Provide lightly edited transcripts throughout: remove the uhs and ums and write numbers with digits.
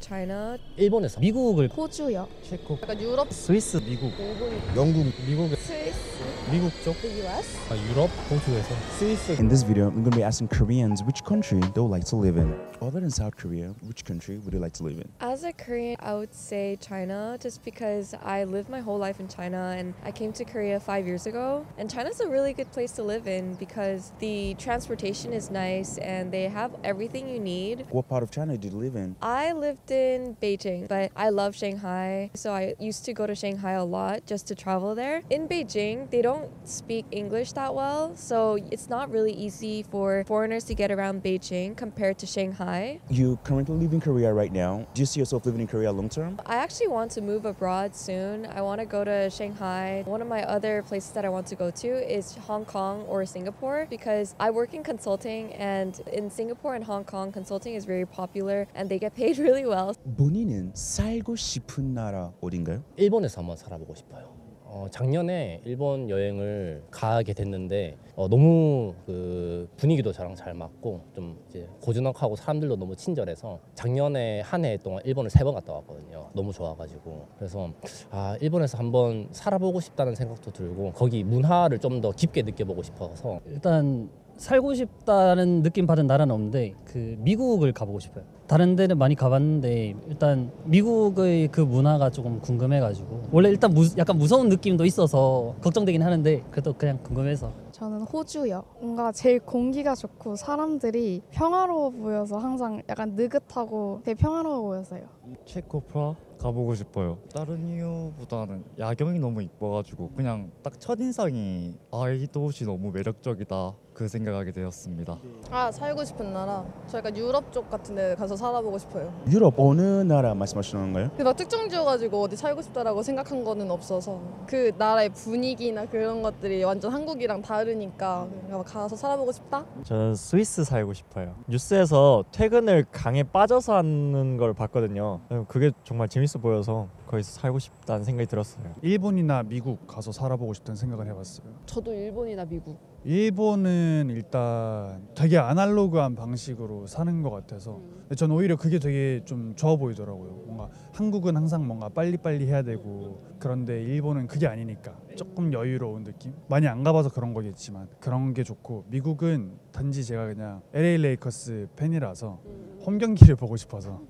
China. 일본에서 미국을 호주요. 체코 약간 유럽, 스위스 미국 영국 미국 스위스, 미국 쪽 the US. 유럽 호주에서 스위스 In this video, I'm going to be asking Koreans which country they would like to live in. Other than South Korea, which country would you like to live in? As a Korean, I would say China just because I lived my whole life in China and I came to Korea 5 years ago. And China's a really good place to live in because the transportation is nice and they have everything you need. What part of China did you live in? I lived in Beijing, but I love Shanghai. So I used to go to Shanghai a lot just to travel there. In Beijing, they don't speak English that well, so it's not really easy for foreigners to get around Beijing compared to Shanghai. You currently live in Korea right now. Do you see yourself living in Korea long term? I actually want to move abroad soon. I want to go to Shanghai. One of my other places that I want to go to is Hong Kong or Singapore because I work in consulting, and in Singapore and Hong Kong, consulting is very popular and they get paid really well. 본인은 살고 싶은 나라 어딘가요? 일본에서 한번 살아보고 싶어요. 작년에 일본 여행을 가게 됐는데 너무 그 분위기도 저랑 잘 맞고 좀 이제 고즈넉하고 사람들도 너무 친절해서 작년에 한 해 동안 일본을 3번 갔다 왔거든요. 너무 좋아가지고 그래서 일본에서 한번 살아보고 싶다는 생각도 들고 거기 문화를 좀 더 깊게 느껴보고 싶어서 일단 살고 싶다는 느낌 받은 나라는 없는데 그 미국을 가보고 싶어요. 다른 데는 많이 가봤는데 일단 미국의 그 문화가 조금 궁금해가지고 원래 일단 약간 무서운 느낌도 있어서 걱정되긴 하는데 그래도 그냥 궁금해서. 저는 호주요. 뭔가 제일 공기가 좋고 사람들이 평화로워 보여서 항상 약간 느긋하고 되게 평화로워 보여서요. 체코 프라 가보고 싶어요. 다른 이유보다는 야경이 너무 이뻐가지고 그냥 딱 첫인상이 이 도시 너무 매력적이다 그 생각하게 되었습니다. 살고 싶은 나라. 저 약간 유럽 쪽 같은 데 가서 살아보고 싶어요. 유럽 어느 나라 말씀하시는 건가요? 근데 막 특정 지어가지고 어디 살고 싶다라고 생각한 거는 없어서 그 나라의 분위기나 그런 것들이 완전 한국이랑 다르니까 그냥 가서 살아보고 싶다? 저는 스위스 살고 싶어요. 뉴스에서 퇴근을 강에 빠져서 하는 걸 봤거든요. 그게 정말 재밌어 보여서 거기서 살고 싶다는 생각이 들었어요. 일본이나 미국 가서 살아보고 싶다는 생각을 해봤어요. 저도 일본이나 미국. 일본은 일단 되게 아날로그한 방식으로 사는 것 같아서 저는 오히려 그게 되게 좀 좋아 보이더라고요. 뭔가 한국은 항상 뭔가 빨리빨리 해야 되고 그런데 일본은 그게 아니니까 조금 여유로운 느낌? 많이 안 가봐서 그런 거겠지만 그런 게 좋고 미국은 단지 제가 그냥 LA 레이커스 팬이라서 홈 경기를 보고 싶어서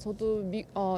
저도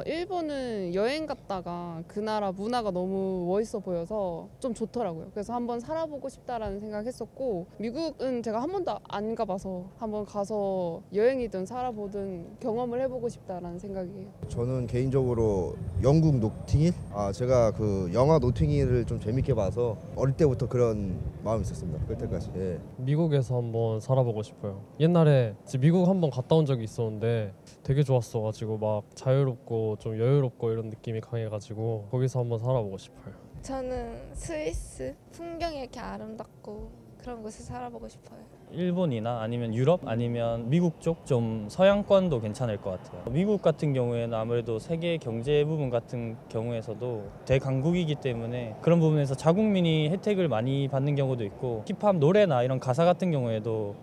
일본은 여행 갔다가 그 나라 문화가 너무 멋있어 보여서 좀 좋더라고요. 그래서 한번 살아보고 싶다라는 생각했었고 미국은 제가 한 번도 안 가봐서 한번 가서 여행이든 살아보든 경험을 해보고 싶다라는 생각이에요. 저는 개인적으로 영국 노팅힐? 제가 그 영화 노팅힐을 좀 재밌게 봐서 어릴 때부터 그런 마음이 있었습니다. 그때까지. 예. 미국에서 한번 살아보고 싶어요. 옛날에 미국 한번 갔다 온 적이 있었는데 되게 좋았어가지고 막 자유롭고 좀 여유롭고 이런 느낌이 강해가지고 거기서 한번 살아보고 싶어요. 저는 스위스. 풍경이 이렇게 아름답고 그런 곳에 살아보고 싶어요. 일본이나 아니면 유럽 아니면 미국 쪽 좀 서양권도 괜찮을 것 같아요. 미국 같은 경우에는 아무래도 세계 경제 부분 같은 경우에서도 대강국이기 때문에 그런 부분에서 자국민이 혜택을 많이 받는 경우도 있고 힙합 노래나 이런 가사 같은 경우에도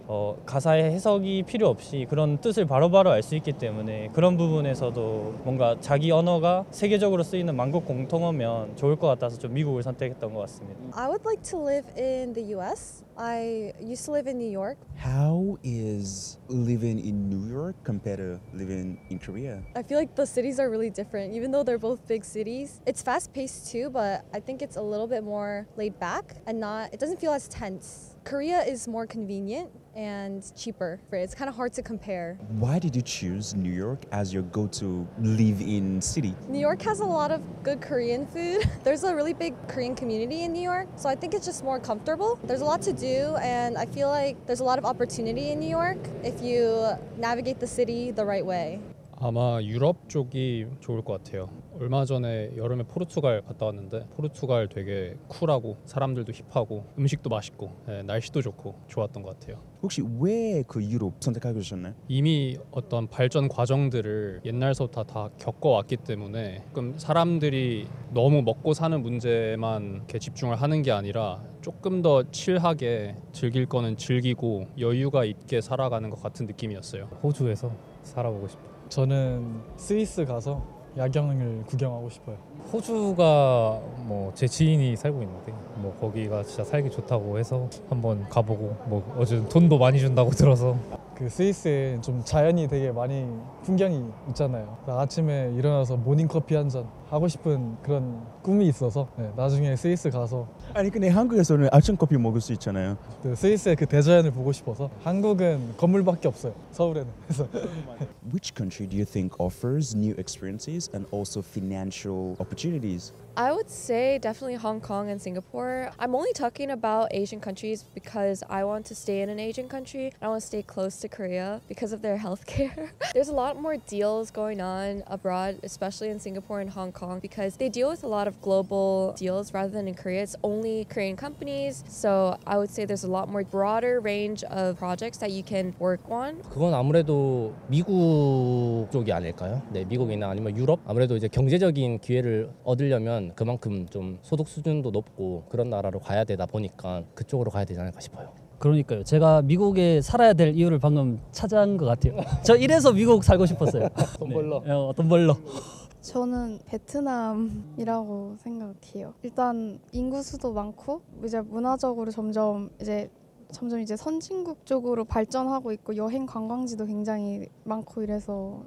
가사의 해석이 필요 없이 그런 뜻을 바로바로 알 수 있기 때문에 그런 부분에서도 뭔가 자기 언어가 세계적으로 쓰이는 만국 공통어면 좋을 것 같아서 좀 미국을 선택했던 것 같습니다. I would like to live in the US. I used to live in New York. How is living in New York compared to living in Korea? I feel like the cities are really different, even though they're both big cities. It's fast-paced too, but I think it's a little bit more laid back and it doesn't feel as tense. Korea is more convenient and cheaper. It's kind of hard to compare. Why did you choose New York as your go-to live-in city? New York has a lot of good Korean food. There's a really big Korean community in New York, so I think it's just more comfortable. There's a lot to do, and I feel like there's a lot of opportunity in New York if you navigate the city the right way. 아마 유럽 쪽이 좋을 것 같아요. 얼마 전에 여름에 포르투갈 갔다 왔는데 포르투갈 되게 쿨하고 사람들도 힙하고 음식도 맛있고 날씨도 좋고 좋았던 것 같아요. 혹시 왜 그 유럽 선택하게 되셨나요? 이미 어떤 발전 과정들을 옛날서부터 다 겪어왔기 때문에 조금 사람들이 너무 먹고 사는 문제만 이렇게 집중을 하는 게 아니라 조금 더 칠하게 즐길 거는 즐기고 여유가 있게 살아가는 것 같은 느낌이었어요. 호주에서 살아보고 싶어요. 저는 스위스 가서 야경을 구경하고 싶어요. 호주가 뭐 제 지인이 살고 있는데 뭐 거기가 진짜 살기 좋다고 해서 한번 가보고 뭐 어쨌든 돈도 많이 준다고 들어서 그 스위스에 좀 자연이 되게 많이 풍경이 있잖아요. 아침에 일어나서 모닝커피 한 잔 하고 싶은 그런 꿈이 있어서 나중에 스위스 가서 아니 근데 한국에서는 아침 커피 먹을 수 있잖아요. 그 스위스의 그 대자연을 보고 싶어서. 한국은 건물밖에 없어요. 서울에는. 그래서 Which country do you think offers new experiences and also financial opportunities? I would say definitely Hong Kong and Singapore. I'm only talking about Asian countries because I want to stay in an Asian country. I want to stay close to Korea because of their healthcare. There's a lot more deals going on abroad, especially in Singapore and Hong Kong, because they deal with a lot of global deals rather than in Korea. It's only Korean companies. So I would say there's a lot more broader range of projects that you can work on. 그건 아무래도 미국 쪽이 아닐까요? 네, 미국이나 아니면 유럽. 아무래도 이제 경제적인 기회를 얻으려면 그만큼 좀 소득 수준도 높고 그런 나라로 가야 되다 보니까 그쪽으로 가야 되지 않을까 싶어요. 그러니까요. 제가 미국에 살아야 될 이유를 방금 찾은 것 같아요. 저 이래서 미국 살고 싶었어요. 돈 벌러. 네, 돈 벌러. 저는 베트남이라고 생각해요. 일단 인구 수도 많고 이제 문화적으로 점점 이제 선진국 쪽으로 발전하고 있고 여행 관광지도 굉장히 많고 이래서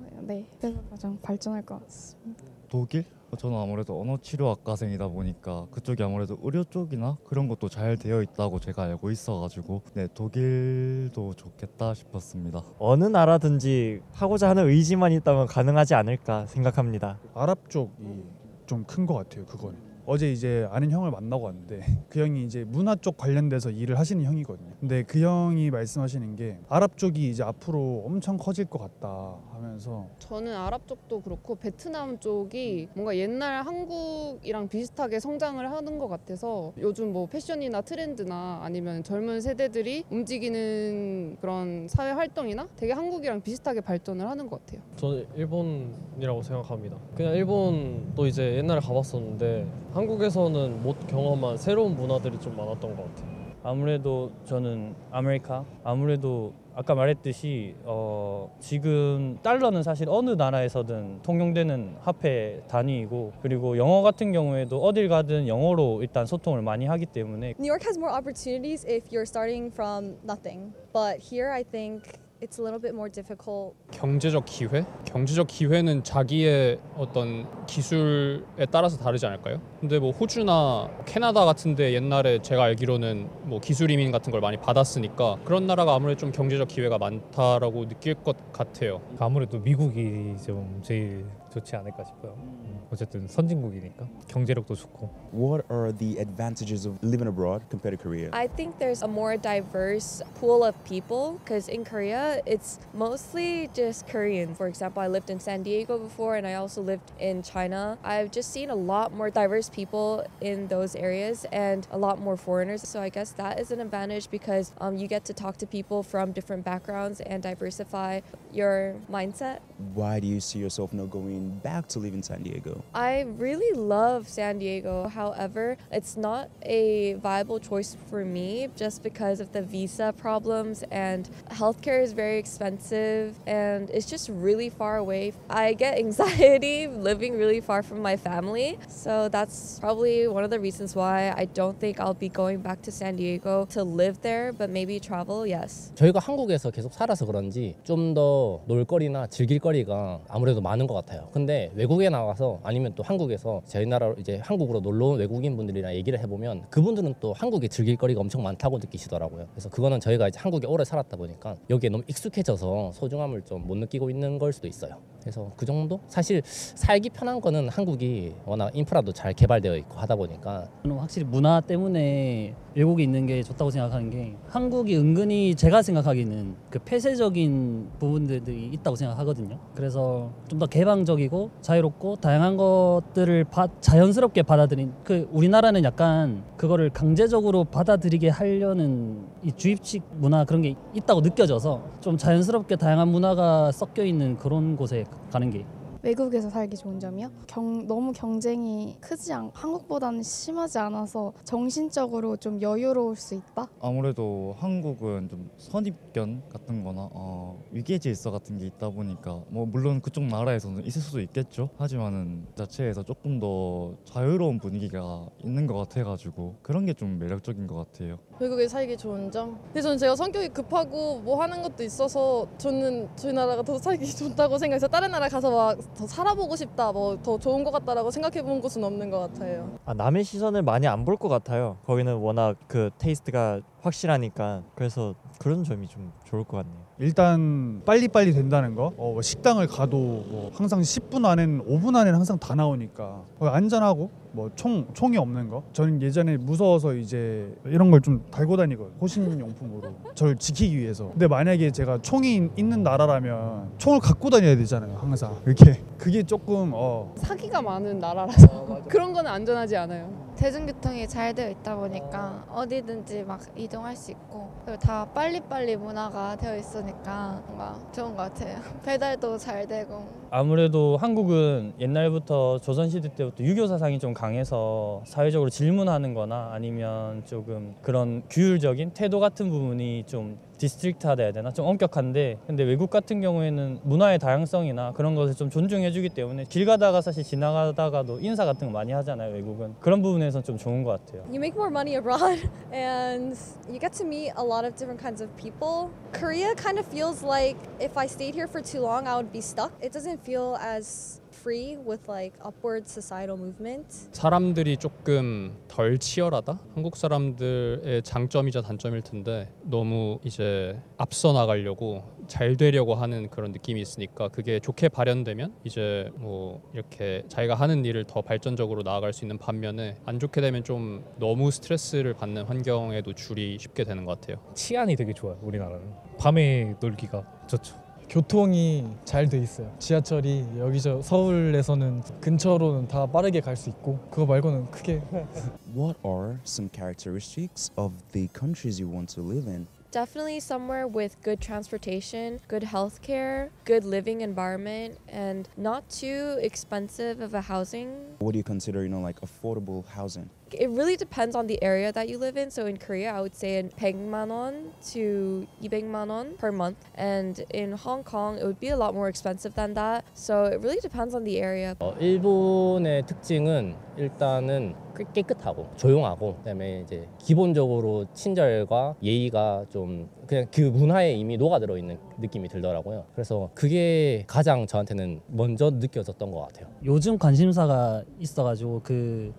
그래서 가장 발전할 것 같습니다. 독일? 저는 아무래도 언어치료학과생이다 보니까 그쪽이 아무래도 의료 쪽이나 그런 것도 잘 되어 있다고 제가 알고 있어가지고 독일도 좋겠다 싶었습니다. 어느 나라든지 하고자 하는 의지만 있다면 가능하지 않을까 생각합니다. 아랍 쪽이 좀 큰 것 같아요. 그건. 어제 이제 아는 형을 만나고 왔는데 그 형이 이제 문화 쪽 관련돼서 일을 하시는 형이거든요. 근데 그 형이 말씀하시는 게 아랍 쪽이 이제 앞으로 엄청 커질 것 같다 하면서 저는 아랍 쪽도 그렇고 베트남 쪽이 뭔가 옛날 한국이랑 비슷하게 성장을 하는 것 같아서 요즘 뭐 패션이나 트렌드나 아니면 젊은 세대들이 움직이는 그런 사회 활동이나 되게 한국이랑 비슷하게 발전을 하는 것 같아요. 저는 일본이라고 생각합니다. 그냥 일본도 이제 옛날에 가봤었는데 한국에서는 못 경험한 새로운 문화들이 좀 많았던 것 같아요. 아무래도 저는 아무래도 아까 말했듯이 지금 달러는 사실 어느 나라에서든 통용되는 화폐 단위이고 그리고 영어 같은 경우에도 어딜 가든 영어로 일단 소통을 많이 하기 때문에 New York has more opportunities if you're starting from nothing. But here I think it's a little bit more difficult. 경제적 기회? 경제적 기회는 자기의 어떤 기술에 따라서 다르지 않을까요? 근데 뭐 호주나 캐나다 같은데 옛날에 제가 알기로는 뭐 기술 이민 같은 걸 많이 받았으니까 그런 나라가 아무래도 좀 경제적 기회가 많다라고 느낄 것 같아요. 아무래도 미국이 좀 제일 좋지 않을까 싶어요. 어쨌든 선진국이니까 경제력도 좋고. What are the advantages of living abroad compared to Korea? I think there's a more diverse pool of people because in Korea it's mostly just Koreans. For example, I lived in San Diego before and I also lived in China. I've just seen a lot more diverse people in those areas and a lot more foreigners. So I guess that is an advantage because you get to talk to people from different backgrounds and diversify your mindset. Why do you see yourself now going back to live in San Diego? I really love San Diego. However, it's not a viable choice for me just because of the visa problems and healthcare is very expensive and it's just really far away. I get anxiety living really far from my family. So that's probably one of the reasons why I don't think I'll be going back to San Diego to live there, but maybe travel, yes. 저희가 한국에서 계속 살아서 그런지 좀 더 놀거리나 즐길거리가 아무래도 많은 것 같아요. 근데 외국에 나가서 아니면 또 한국에서 저희 나라로 이제 한국으로 놀러 온 외국인 분들이랑 얘기를 해보면 그분들은 또 한국에 즐길 거리가 엄청 많다고 느끼시더라고요. 그래서 그거는 저희가 이제 한국에 오래 살았다 보니까 여기에 너무 익숙해져서 소중함을 좀 못 느끼고 있는 걸 수도 있어요. 그래서 그 정도? 사실 살기 편한 거는 한국이 워낙 인프라도 잘 개발되어 있고 하다 보니까 저는 확실히 문화 때문에 외국에 있는 게 좋다고 생각하는 게 한국이 은근히 제가 생각하기는 그 폐쇄적인 부분들이 있다고 생각하거든요. 그래서 좀 더 개방적이고 자유롭고 다양한 것들을 자연스럽게 받아들인 그 우리나라는 약간 그거를 강제적으로 받아들이게 하려는 이 주입식 문화 그런 게 있다고 느껴져서 좀 자연스럽게 다양한 문화가 섞여 있는 그런 곳에 가는 게 외국에서 살기 좋은 점이요? 너무 경쟁이 한국보다는 심하지 않아서 정신적으로 좀 여유로울 수 있다? 아무래도 한국은 좀 선입견 같은 거나 위계 질서 같은 게 있다 보니까 뭐 물론 그쪽 나라에서는 있을 수도 있겠죠. 하지만은 자체에서 조금 더 자유로운 분위기가 있는 것 같아가지고 그런 게 좀 매력적인 것 같아요. 외국에 살기 좋은 점? 근데 저는 제가 성격이 급하고 뭐 하는 것도 있어서 저는 저희 나라가 더 살기 좋다고 생각해서 다른 나라 가서 막 더 살아보고 싶다, 뭐 더 좋은 것 같다라고 생각해 본 곳은 없는 것 같아요. 남의 시선을 많이 안 볼 것 같아요. 거기는 워낙 그 테이스트가 확실하니까 그래서 그런 점이 좀 좋을 것 같네요. 일단 빨리빨리 된다는 거. 뭐 식당을 가도 뭐 항상 10분 안에는 5분 안에는 항상 다 나오니까 안전하고 뭐 총이 없는 거. 저는 예전에 무서워서 이제 이런 걸 좀 달고 다니거든요. 호신용품으로 저를 지키기 위해서. 근데 만약에 제가 총이 있는 나라라면 총을 갖고 다녀야 되잖아요. 항상 이렇게. 그게 조금 사기가 많은 나라라서 그런 거는 안전하지 않아요. 대중교통이 잘 되어 있다 보니까 어디든지 막 이동할 수 있고 그리고 다 빨리빨리 문화가 되어 있으니까 뭔가 좋은 것 같아요. 배달도 잘 되고. 아무래도 한국은 옛날부터 조선시대 때부터 유교 사상이 좀 강해서 사회적으로 질문하는 거나 아니면 조금 그런 규율적인 태도 같은 부분이 좀 디스트릭트하다 해야 되나? 좀 엄격한데 근데 외국 같은 경우에는 문화의 다양성이나 그런 것을 좀 존중해주기 때문에 길 가다가 사실 지나가다가도 인사 같은 거 많이 하잖아요. 외국은 그런 부분에서 좀 좋은 것 같아요. You make more money abroad and you get to meet a lot of different kinds of people. Korea kind of feels like if I stayed here for too long I would be stuck. It doesn't feel as free with like upward societal movement. 사람들이 조금 덜 치열하다? 한국 사람들의 장점이자 단점일 텐데 너무 이제 앞서 나가려고 잘 되려고 하는 그런 느낌이 있으니까 그게 좋게 발현되면 이제 뭐 이렇게 자기가 하는 일을 더 발전적으로 나아갈 수 있는 반면에 안 좋게 되면 좀 너무 스트레스를 받는 환경에 노출이 쉽게 되는 것 같아요. 치안이 되게 좋아요. 우리나라는 밤에 놀기가 좋죠. 교통이 잘 돼 있어요. 지하철이 여기저 서울에서는 근처로는 다 빠르게 갈 수 있고 그거 말고는 크게. What are some characteristics of the countries you want to live in? Definitely somewhere with good transportation, good healthcare, good living environment, and not too expensive of a housing. What do you consider, like affordable housing? It really depends on the area that you live in. So in Korea, I would say 100만 원 to 200만 원 per month. And in Hong Kong, it would be a lot more expensive than that. So it really depends on the area. 일본의 특징은 일단은 깨끗하고 조용하고 그다음에 이제 기본적으로 친절과 예의가 좀 그냥 그 문화에 이미 녹아들어 있는 느낌이 들더라고요. 그래서 그게 가장 저한테는 먼저 느껴졌던 것 같아요. 요즘 관심사가 있어가지고 그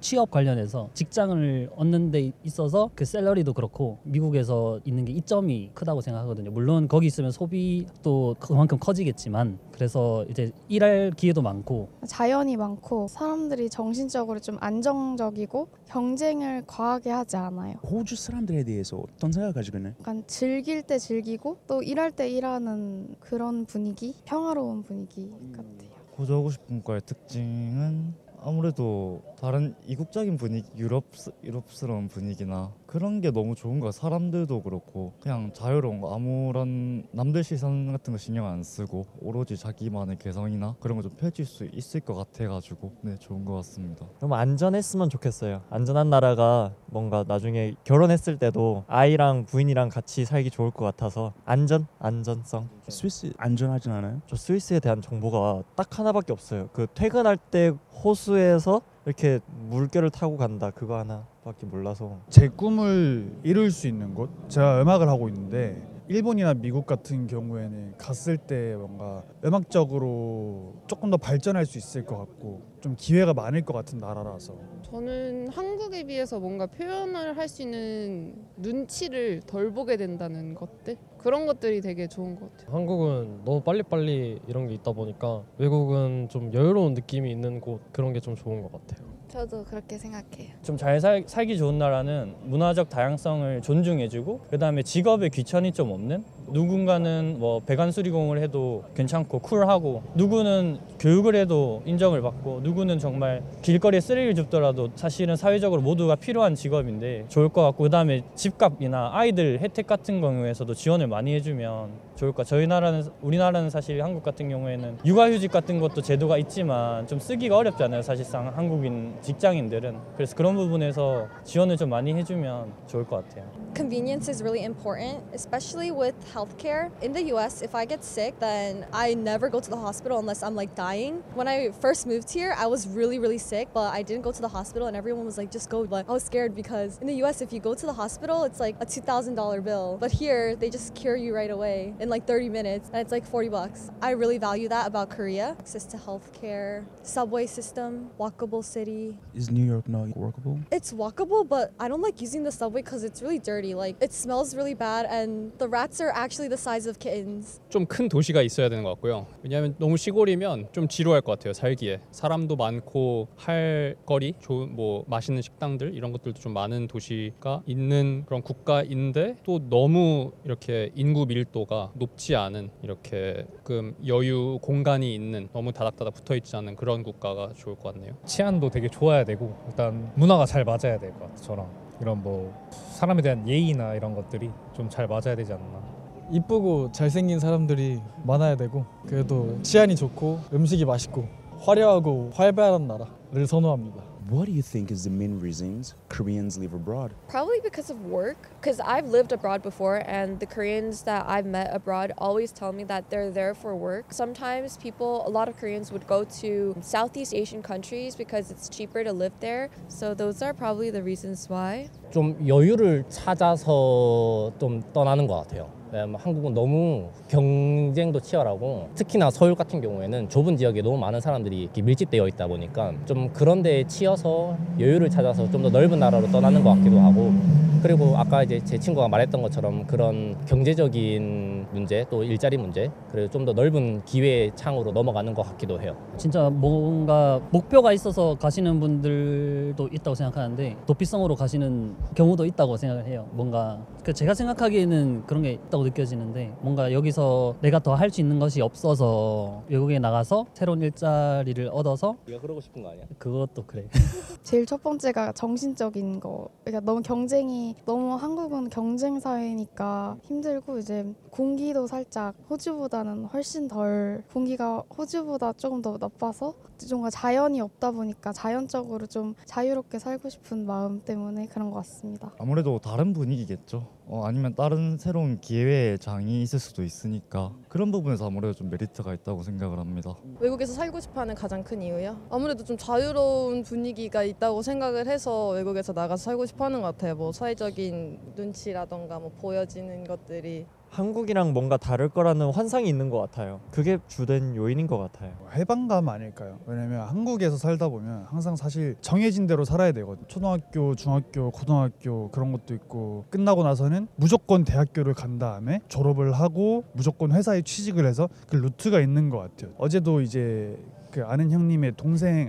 취업 관련해서 직장을 얻는 데 있어서 그 샐러리도 그렇고 미국에서 있는 게 이점이 크다고 생각하거든요. 물론 거기 있으면 소비도 그만큼 커지겠지만 그래서 이제 일할 기회도 많고 자연이 많고 사람들이 정신적으로 좀 안정적이고 경쟁을 과하게 하지 않아요. 호주 사람들에 대해서 어떤 생각을 가지고 있나요? 약간 즐길 때 즐기고 또 일할 때 일하는 그런 분위기, 평화로운 분위기 같아요. 고정하고 싶은 과의 특징은 아무래도 다른 이국적인 분위기, 유럽스러운 분위기나 그런 게 너무 좋은 거야. 사람들도 그렇고 그냥 자유로운 거, 아무런 남들 시선 같은 거 신경 안 쓰고 오로지 자기만의 개성이나 그런 거 좀 펼칠 수 있을 것 같아가지고 좋은 것 같습니다. 좀 안전했으면 좋겠어요. 안전한 나라가 뭔가 나중에 결혼했을 때도 아이랑 부인이랑 같이 살기 좋을 것 같아서 안전성. 스위스 안전하진 않아요? 저 스위스에 대한 정보가 딱 하나밖에 없어요. 그 퇴근할 때 호수에서 이렇게 물결을 타고 간다 그거 하나밖에 몰라서. 제 꿈을 이룰 수 있는 곳? 제가 음악을 하고 있는데 일본이나 미국 같은 경우에는 갔을 때 뭔가 음악적으로 조금 더 발전할 수 있을 것 같고 좀 기회가 많을 것 같은 나라라서. 저는 한국에 비해서 뭔가 표현을 할 수 있는 눈치를 덜 보게 된다는 것들, 그런 것들이 되게 좋은 것 같아요. 한국은 너무 빨리빨리 이런 게 있다 보니까 외국은 좀 여유로운 느낌이 있는 곳, 그런 게 좀 좋은 것 같아요. 저도 그렇게 생각해요. 좀 잘 살기 좋은 나라는 문화적 다양성을 존중해주고 그다음에 직업에 귀천이 좀 없는 누군가는 뭐 배관 수리공을 해도 괜찮고 쿨하고 누구는 교육을 해도 인정을 받고 누구는 정말 길거리에 쓰레기를 줍더라도 사실은 사회적으로 모두가 필요한 직업인데 좋을 것 같고 그다음에 집값이나 아이들 혜택 같은 경우에서도 지원을 많이 해주면 좋을 것 같아요. 우리나라는 사실 한국 같은 경우에는 육아휴직 같은 것도 제도가 있지만 좀 쓰기가 어렵잖아요. 사실상 한국인 직장인들은. 그래서 그런 부분에서 지원을 좀 많이 해주면 좋을 것 같아요. Convenience is really important, especially with healthcare. In the US, if I get sick, then I never go to the hospital unless I'm like dying. When I first moved here, I was really, really sick, but I didn't go to the hospital and everyone was like, just go. But I was scared because in the US, if you go to the hospital, it's like a $2,000 bill. But here, they just cure you right away in like 30 minutes and it's like $40. I really value that about Korea. Access to healthcare, subway system, walkable city. Is New York not workable? It's walkable, but I don't like using the subway because it's really dirty. Like it smells really bad and the rats are actually the size of kittens. 좀 큰 도시가 있어야 되는 것 같고요. 왜냐하면 너무 시골이면 좀 지루할 것 같아요. 살기에 사람도 많고 할 거리, 좋은 뭐 맛있는 식당들 이런 것들도 좀 많은 도시가 있는 그런 국가인데 또 너무 이렇게 인구 밀도가 높지 않은 이렇게 좀 여유 공간이 있는 너무 다닥다닥 붙어 있지 않은 그런 국가가 좋을 것 같네요. 치안도 되게 좋아야 되고 일단 문화가 잘 맞아야 될 것 같아요. 저랑 이런 뭐 사람에 대한 예의나 이런 것들이 좀 잘 맞아야 되지 않나. 이쁘고 잘생긴 사람들이 많아야 되고 그래도 치안이 좋고 음식이 맛있고 화려하고 활발한 나라를 선호합니다. What do you think is the main reasons Koreans live abroad? Probably because of work. Because I've lived abroad before, and the Koreans that I've met abroad always tell me that they're there for work. Sometimes a lot of Koreans would go to Southeast Asian countries because it's cheaper to live there. So those are probably the reasons why. 좀 여유를 찾아서 좀 떠나는 것 같아요. 왜냐면 한국은 너무 경쟁도 치열하고 특히나 서울 같은 경우에는 좁은 지역에 너무 많은 사람들이 이렇게 밀집되어 있다 보니까 좀 그런 데에 치여서 여유를 찾아서 좀 더 넓은 나라로 떠나는 것 같기도 하고 그리고 아까 이제 제 친구가 말했던 것처럼 그런 경제적인 문제 또 일자리 문제 그리고 좀 더 넓은 기회의 창으로 넘어가는 것 같기도 해요. 진짜 뭔가 목표가 있어서 가시는 분들도 있다고 생각하는데 도피성으로 가시는 경우도 있다고 생각을 해요. 뭔가 제가 생각하기에는 그런 게 있다고 느껴지는데 뭔가 여기서 내가 더 할 수 있는 것이 없어서 외국에 나가서 새로운 일자리를 얻어서 네가 그러고 싶은 거 아니야? 그것도 그래. 제일 첫 번째가 정신적인 거. 그러니까 너무 한국은 경쟁 사회니까 힘들고 이제 공기도 살짝 호주보다는 훨씬 덜 공기가 호주보다 조금 더 나빠서 뭔가 자연이 없다 보니까 자연적으로 좀 자유롭게 살고 싶은 마음 때문에 그런 것 같습니다. 아무래도 다른 분위기겠죠. 아니면 다른 새로운 기회의 장이 있을 수도 있으니까 그런 부분에서 아무래도 좀 메리트가 있다고 생각을 합니다. 외국에서 살고 싶어하는 가장 큰 이유요? 아무래도 좀 자유로운 분위기가 있다고 생각을 해서 외국에서 나가서 살고 싶어하는 것 같아요. 뭐 사회적인 눈치라던가 뭐 보여지는 것들이 한국이랑 뭔가 다를 거라는 환상이 있는 것 같아요. 그게 주된 요인인 것 같아요. 해방감 아닐까요? 왜냐면 한국에서 살다 보면 항상 사실 정해진 대로 살아야 되거든요. 초등학교, 중학교, 고등학교 그런 것도 있고 끝나고 나서는 무조건 대학교를 간 다음에 졸업을 하고 무조건 회사에 취직을 해서 그 루트가 있는 것 같아요. 어제도 이제 그 아는 형님의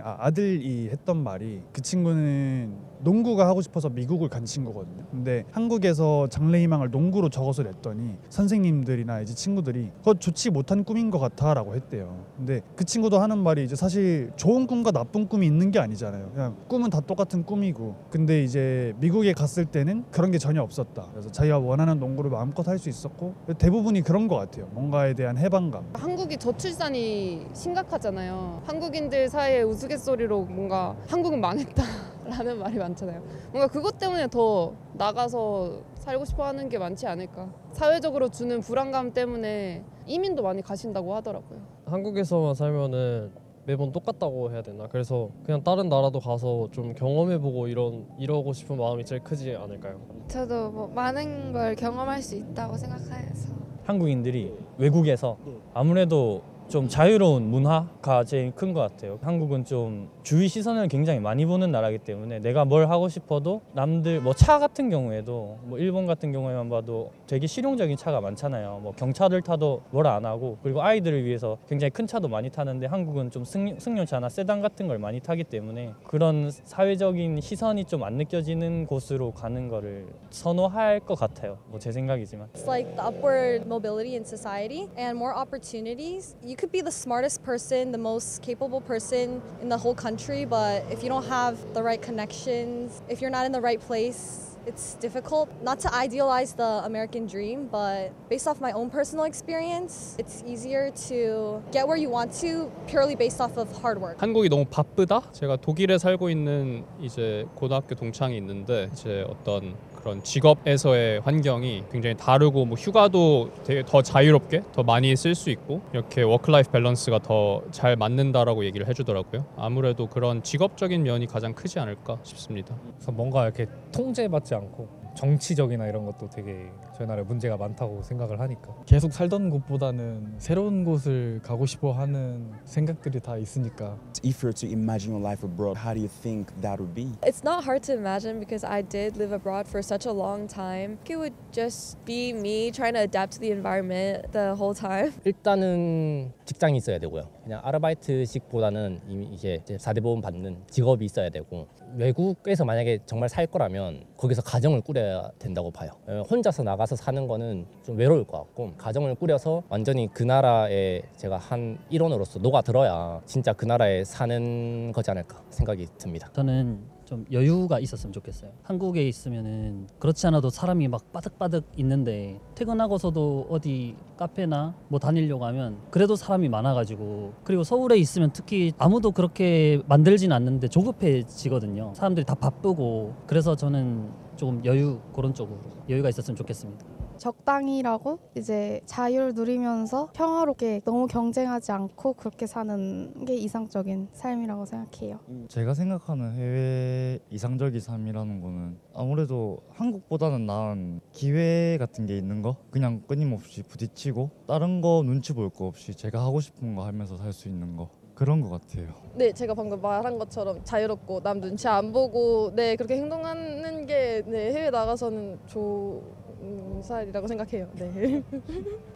아들이 했던 말이 그 친구는 농구가 하고 싶어서 미국을 간 친구거든요. 근데 한국에서 장래희망을 농구로 적어서 냈더니 선생님들이나 이제 친구들이 그거 좋지 못한 꿈인 것 같아라고 했대요. 근데 그 친구도 하는 말이 이제 사실 좋은 꿈과 나쁜 꿈이 있는 게 아니잖아요. 그냥 꿈은 다 똑같은 꿈이고 근데 이제 미국에 갔을 때는 그런 게 전혀 없었다. 그래서 자기가 원하는 농구를 마음껏 할 수 있었고 대부분이 그런 것 같아요. 뭔가에 대한 해방감. 한국이 저출산이 심각하잖아요. 한국인들 사이에 우스갯소리로 뭔가 한국은 망했다 라는 말이 많잖아요. 뭔가 그것 때문에 더 나가서 살고 싶어 하는 게 많지 않을까. 사회적으로 주는 불안감 때문에 이민도 많이 가신다고 하더라고요. 한국에서만 살면은 매번 똑같다고 해야 되나? 그래서 그냥 다른 나라도 가서 좀 경험해보고 이러고 싶은 마음이 제일 크지 않을까요? 저도 뭐 많은 걸 경험할 수 있다고 생각해서 한국인들이 외국에서 아무래도 좀 자유로운 문화가 제일 큰 것 같아요. 한국은 좀 주위 시선을 굉장히 많이 보는 나라이기 때문에 내가 뭘 하고 싶어도 남들 뭐 차 같은 경우에도 뭐 일본 같은 경우에만 봐도 되게 실용적인 차가 많잖아요. 뭐 경차를 타도 뭐라 안 하고 그리고 아이들을 위해서 굉장히 큰 차도 많이 타는데 한국은 좀 승용차나 세단 같은 걸 많이 타기 때문에 그런 사회적인 시선이 좀 안 느껴지는 곳으로 가는 거를 선호할 것 같아요. 뭐 제 생각이지만. It's like the upward mobility in society and more opportunities. You could be the smartest person, the most capable person in the whole country, but if you don't have the right connections, if you're not in the right place, it's difficult. Not to idealize the American dream, but based off my own personal experience, it's easier to get where you want to purely based off of hard work. 한국이 너무 바쁘다. 제가 독일에 살고 있는 이제 고등학교 동창이 있는데 이제 어떤 그런 직업에서의 환경이 굉장히 다르고 뭐 휴가도 되게 더 자유롭게 더 많이 쓸 수 있고 이렇게 워크라이프 밸런스가 더 잘 맞는다라고 얘기를 해주더라고요. 아무래도 그런 직업적인 면이 가장 크지 않을까 싶습니다. 그래서 뭔가 이렇게 통제받지 않고 정치적이나 이런 것도 되게 저희 나라에 문제가 많다고 생각을 하니까 계속 살던 곳보다는 새로운 곳을 가고 싶어 하는 생각들이 다 있으니까. If you're to imagine your life abroad, how do you think that would be? It's not hard to imagine because I did live abroad for such a long time. It would just be me trying to adapt to the environment the whole time. 일단은 직장이 있어야 되고요. 그냥 아르바이트식보다는 이미 이제 4대 보험 받는 직업이 있어야 되고 외국에서 만약에 정말 살 거라면 거기서 가정을 꾸려야 된다고 봐요. 혼자서 나가서 사는 거는 좀 외로울 것 같고 가정을 꾸려서 완전히 그 나라에 제가 한 일원으로서 녹아들어야 진짜 그 나라에 사는 거지 않을까 생각이 듭니다. 저는 좀 여유가 있었으면 좋겠어요. 한국에 있으면은 그렇지 않아도 사람이 막 빠득빠득 있는데 퇴근하고서도 어디 카페나 뭐 다니려고 하면 그래도 사람이 많아가지고 그리고 서울에 있으면 특히 아무도 그렇게 만들진 않는데 조급해지거든요. 사람들이 다 바쁘고 그래서 저는 조금 여유 그런 쪽으로 여유가 있었으면 좋겠습니다. 적당히라고 이제 자유를 누리면서 평화롭게 너무 경쟁하지 않고 그렇게 사는 게 이상적인 삶이라고 생각해요. 제가 생각하는 해외 이상적인 삶이라는 거는 아무래도 한국보다는 나은 기회 같은 게 있는 거 그냥 끊임없이 부딪히고 다른 거 눈치 볼 거 없이 제가 하고 싶은 거 하면서 살 수 있는 거 그런 것 같아요. 네, 제가 방금 말한 것처럼 자유롭고 남 눈치 안 보고 네 그렇게 행동하는 게 네, 해외 나가서는 좋은 스타일이라고 생각해요. 네.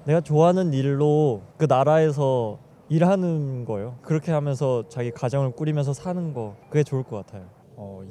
내가 좋아하는 일로 그 나라에서 일하는 거예요. 그렇게 하면서 자기 가정을 꾸리면서 사는 거 그게 좋을 것 같아요.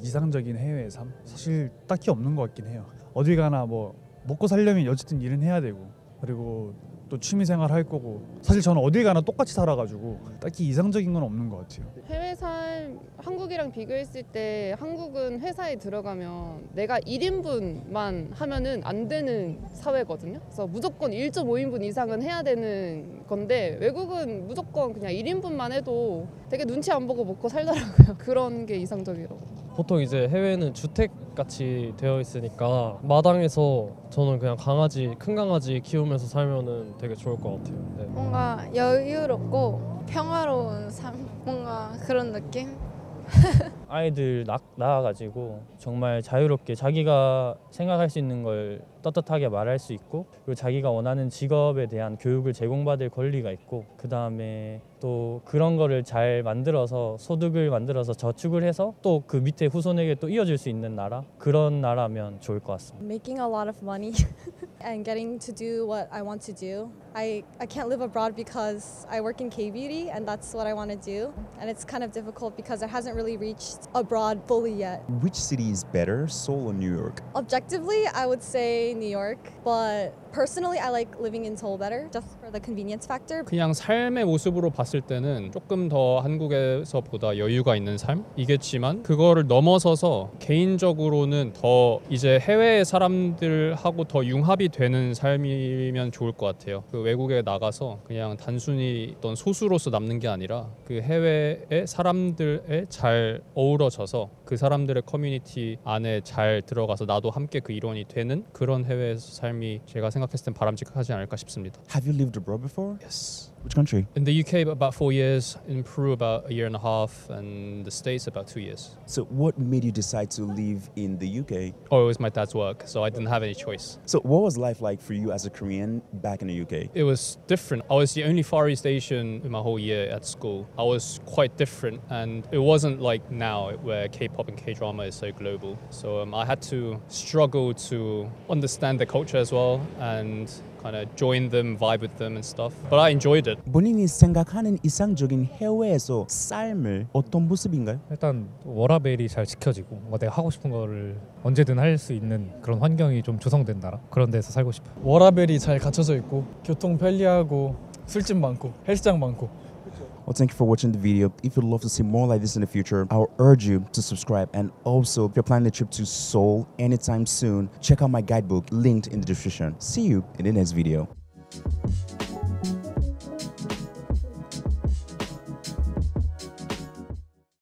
이상적인 해외 삶 사실 딱히 없는 것 같긴 해요. 어딜 가나 뭐 먹고 살려면 어쨌든 일은 해야 되고 그리고 또 취미생활 할 거고 사실 저는 어딜 가나 똑같이 살아가지고 딱히 이상적인 건 없는 것 같아요. 해외 삶 한국이랑 비교했을 때 한국은 회사에 들어가면 내가 1인분만 하면은 안 되는 사회거든요. 그래서 무조건 1.5인분 이상은 해야 되는 건데 외국은 무조건 그냥 1인분만 해도 되게 눈치 안 보고 먹고 살더라고요. 그런 게 이상적이라고. 보통 이제 해외는 주택같이 되어 있으니까 마당에서 저는 그냥 큰 강아지 키우면서 살면은 되게 좋을 것 같아요. 네. 뭔가 여유롭고 평화로운 삶, 뭔가 그런 느낌? 아이들 낳아가지고 정말 자유롭게 자기가 생각할 수 있는 걸 떳떳하게 말할 수 있고 그리고 자기가 원하는 직업에 대한 교육을 제공받을 권리가 있고 그 다음에 또 그런 거를 잘 만들어서 소득을 만들어서 저축을 해서 또 그 밑에 후손에게 또 이어줄 수 있는 나라 그런 나라면 좋을 것 같습니다. Making a lot of money and getting to do what I want to do. I can't live abroad because I work in K-beauty and that's what I want to do. And it's kind of difficult because it hasn't really reached abroad fully yet. Which city is better, Seoul or New York? Objectively, I would say New York, but personally I like living in Seoul better just for the convenience factor. 그냥 삶의 모습으로 봤을 때는 조금 더 한국에서보다 여유가 있는 삶이겠지만 그거를 넘어서서 개인적으로는 더 이제 해외 사람들하고 더 융합이 되는 삶이면 좋을 것 같아요. 그 외국에 나가서 그냥 단순히 어떤 소수로서 남는 게 아니라 그 해외의 사람들에 잘 어우러져서 그 사람들의 커뮤니티 안에 잘 들어가서 나도 함께 그 일원이 되는 그런 해외 삶이 제가 생각했을 땐 바람직하지 않을까 싶습니다. Have you lived abroad before? Yes. Which country? In the UK, about 4 years. In Peru, about a year and a half. And the States, about 2 years. So what made you decide to live in the UK? Oh, it was my dad's work, so I didn't have any choice. So what was life like for you as a Korean back in the UK? It was different. I was the only Far East Asian in my whole year at school. I was quite different, and it wasn't like now where K-pop and K-drama is so global. So I had to struggle to understand the culture as well and kind of join them, vibe with them and stuff. But I enjoyed it. 본인이 생각하는 이상적인 해외에서 삶을 어떤 모습인가요? 일단 워라밸이 잘 지켜지고 뭔가 내가 하고 싶은 거를 언제든 할 수 있는 그런 환경이 좀 조성된 나라 그런 데서 살고 싶어요. 워라밸이 잘 갖춰져 있고 교통 편리하고 술집 많고 헬스장 많고. Well, thank you for watching the video. If you'd love to see more like this in the future, I will urge you to subscribe. And also, if you're planning a trip to Seoul anytime soon, check out my guidebook linked in the description. See you in the next video.